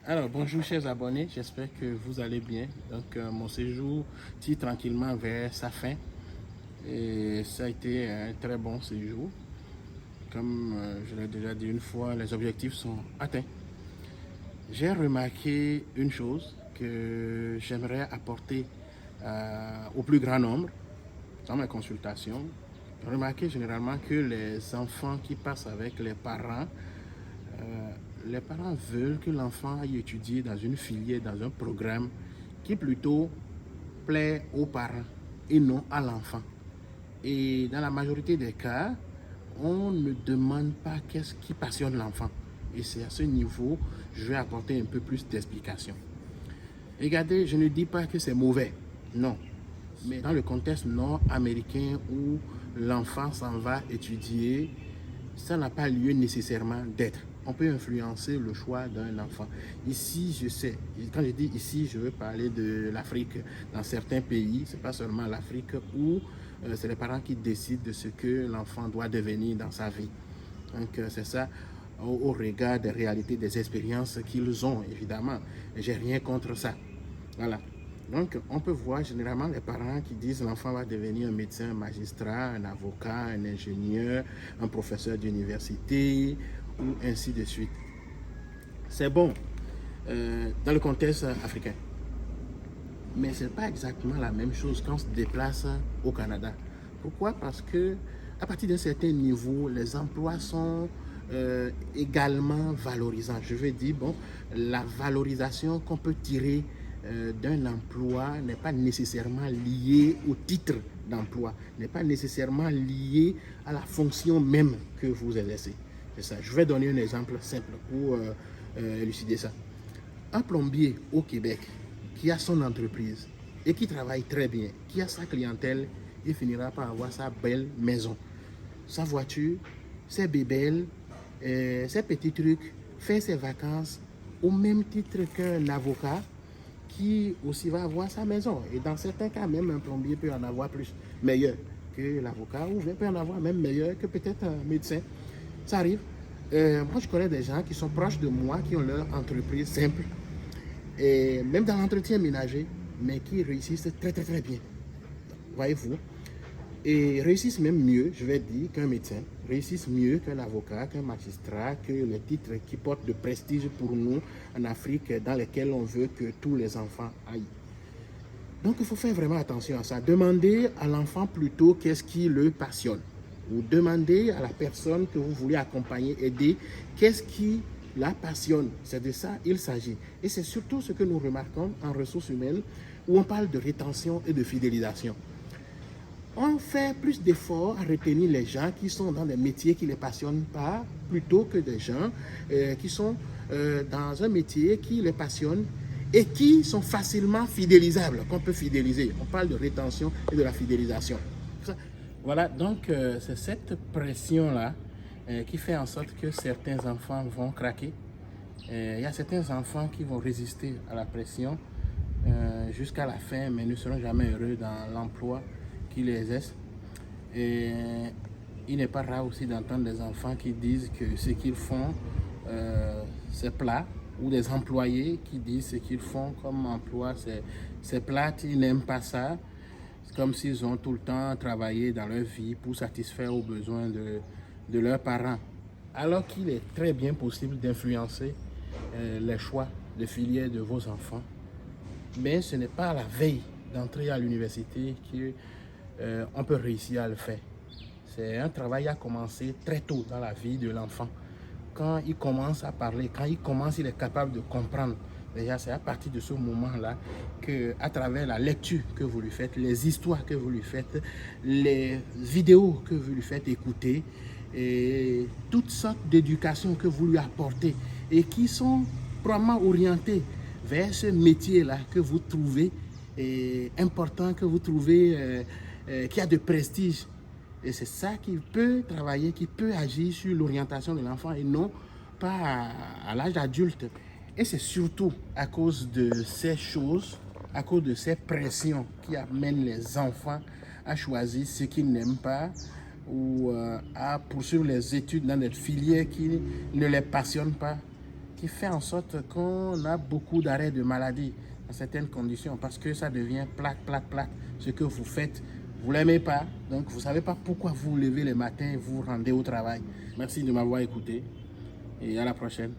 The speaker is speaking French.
Alors, bonjour chers abonnés, j'espère que vous allez bien. Donc, mon séjour tire tranquillement vers sa fin et ça a été un très bon séjour. Comme je l'ai déjà dit une fois, les objectifs sont atteints. J'ai remarqué une chose que j'aimerais apporter au plus grand nombre dans mes consultations. J'ai remarqué généralement que les enfants qui passent avec les parents veulent que l'enfant aille étudier dans une filière, dans un programme qui plutôt plaît aux parents et non à l'enfant. Et dans la majorité des cas, on ne demande pas qu'est-ce qui passionne l'enfant. Et c'est à ce niveau, je vais apporter un peu plus d'explications. Regardez, je ne dis pas que c'est mauvais, non. Mais dans le contexte nord-américain où l'enfant s'en va étudier, ça n'a pas lieu nécessairement d'être. On peut influencer le choix d'un enfant. Ici, je sais, quand je dis ici, je veux parler de l'Afrique. Dans certains pays, ce n'est pas seulement l'Afrique où c'est les parents qui décident de ce que l'enfant doit devenir dans sa vie. Donc, c'est ça au regard des réalités, des expériences qu'ils ont, évidemment. J'ai rien contre ça. Voilà. Donc, on peut voir généralement les parents qui disent l'enfant va devenir un médecin, un magistrat, un avocat, un ingénieur, un professeur d'université, ou ainsi de suite. C'est bon dans le contexte africain. Mais ce n'est pas exactement la même chose quand on se déplace au Canada. Pourquoi? Parce que à partir d'un certain niveau, les emplois sont également valorisants. Je veux dire, bon, la valorisation qu'on peut tirer d'un emploi n'est pas nécessairement liée au titre d'emploi, n'est pas nécessairement liée à la fonction même que vous exercez. C'est ça. Je vais donner un exemple simple pour élucider ça. Un plombier au Québec qui a son entreprise et qui travaille très bien, qui a sa clientèle, il finira par avoir sa belle maison, sa voiture, ses bébelles, ses petits trucs, faire ses vacances au même titre qu'un avocat qui aussi va avoir sa maison. Et dans certains cas, même un plombier peut en avoir plus, meilleur que l'avocat, ou peut en avoir même meilleur que peut-être un médecin. Ça arrive. Moi, je connais des gens qui sont proches de moi, qui ont leur entreprise simple, et même dans l'entretien ménager, mais qui réussissent très très très bien. Voyez-vous? Et réussissent même mieux, je vais dire, qu'un médecin, réussissent mieux qu'un avocat, qu'un magistrat, que les titres qui portent de prestige pour nous en Afrique, dans lesquels on veut que tous les enfants aillent. Donc il faut faire vraiment attention à ça. Demandez à l'enfant plutôt qu'est-ce qui le passionne. Ou demandez à la personne que vous voulez accompagner, aider, qu'est-ce qui la passionne. C'est de ça il s'agit. Et c'est surtout ce que nous remarquons en ressources humaines où on parle de rétention et de fidélisation. On fait plus d'efforts à retenir les gens qui sont dans des métiers qui ne les passionnent pas plutôt que des gens qui sont dans un métier qui les passionne et qui sont facilement fidélisables, qu'on peut fidéliser. On parle de rétention et de la fidélisation. Voilà, donc c'est cette pression-là qui fait en sorte que certains enfants vont craquer. Il y a certains enfants qui vont résister à la pression jusqu'à la fin, mais ne seront jamais heureux dans l'emploi qu'ils exercent. Et il n'est pas rare aussi d'entendre des enfants qui disent que ce qu'ils font, c'est plat, ou des employés qui disent ce qu'ils font comme emploi, c'est plat, ils n'aiment pas ça. C'est comme s'ils ont tout le temps travaillé dans leur vie pour satisfaire aux besoins de leurs parents. Alors qu'il est très bien possible d'influencer les choix de filière de vos enfants. Mais ce n'est pas à la veille d'entrer à l'université qu'on peut réussir à le faire. C'est un travail à commencer très tôt dans la vie de l'enfant. Quand il commence à parler, quand il est capable de comprendre. Déjà, c'est à partir de ce moment-là que, à travers la lecture que vous lui faites, les histoires que vous lui faites, les vidéos que vous lui faites écouter, et toutes sortes d'éducations que vous lui apportez et qui sont probablement orientées vers ce métier-là que vous trouvez important, que vous trouvez qui a de prestige. Et c'est ça qui peut travailler, qui peut agir sur l'orientation de l'enfant et non pas à l'âge adulte. Et c'est surtout à cause de ces choses, à cause de ces pressions qui amènent les enfants à choisir ce qu'ils n'aiment pas ou à poursuivre les études dans des filières qui ne les passionnent pas, qui fait en sorte qu'on a beaucoup d'arrêts de maladie dans certaines conditions parce que ça devient plaque. Ce que vous faites, vous ne l'aimez pas, donc vous ne savez pas pourquoi vous vous levez le matin et vous rendez au travail. Merci de m'avoir écouté et à la prochaine.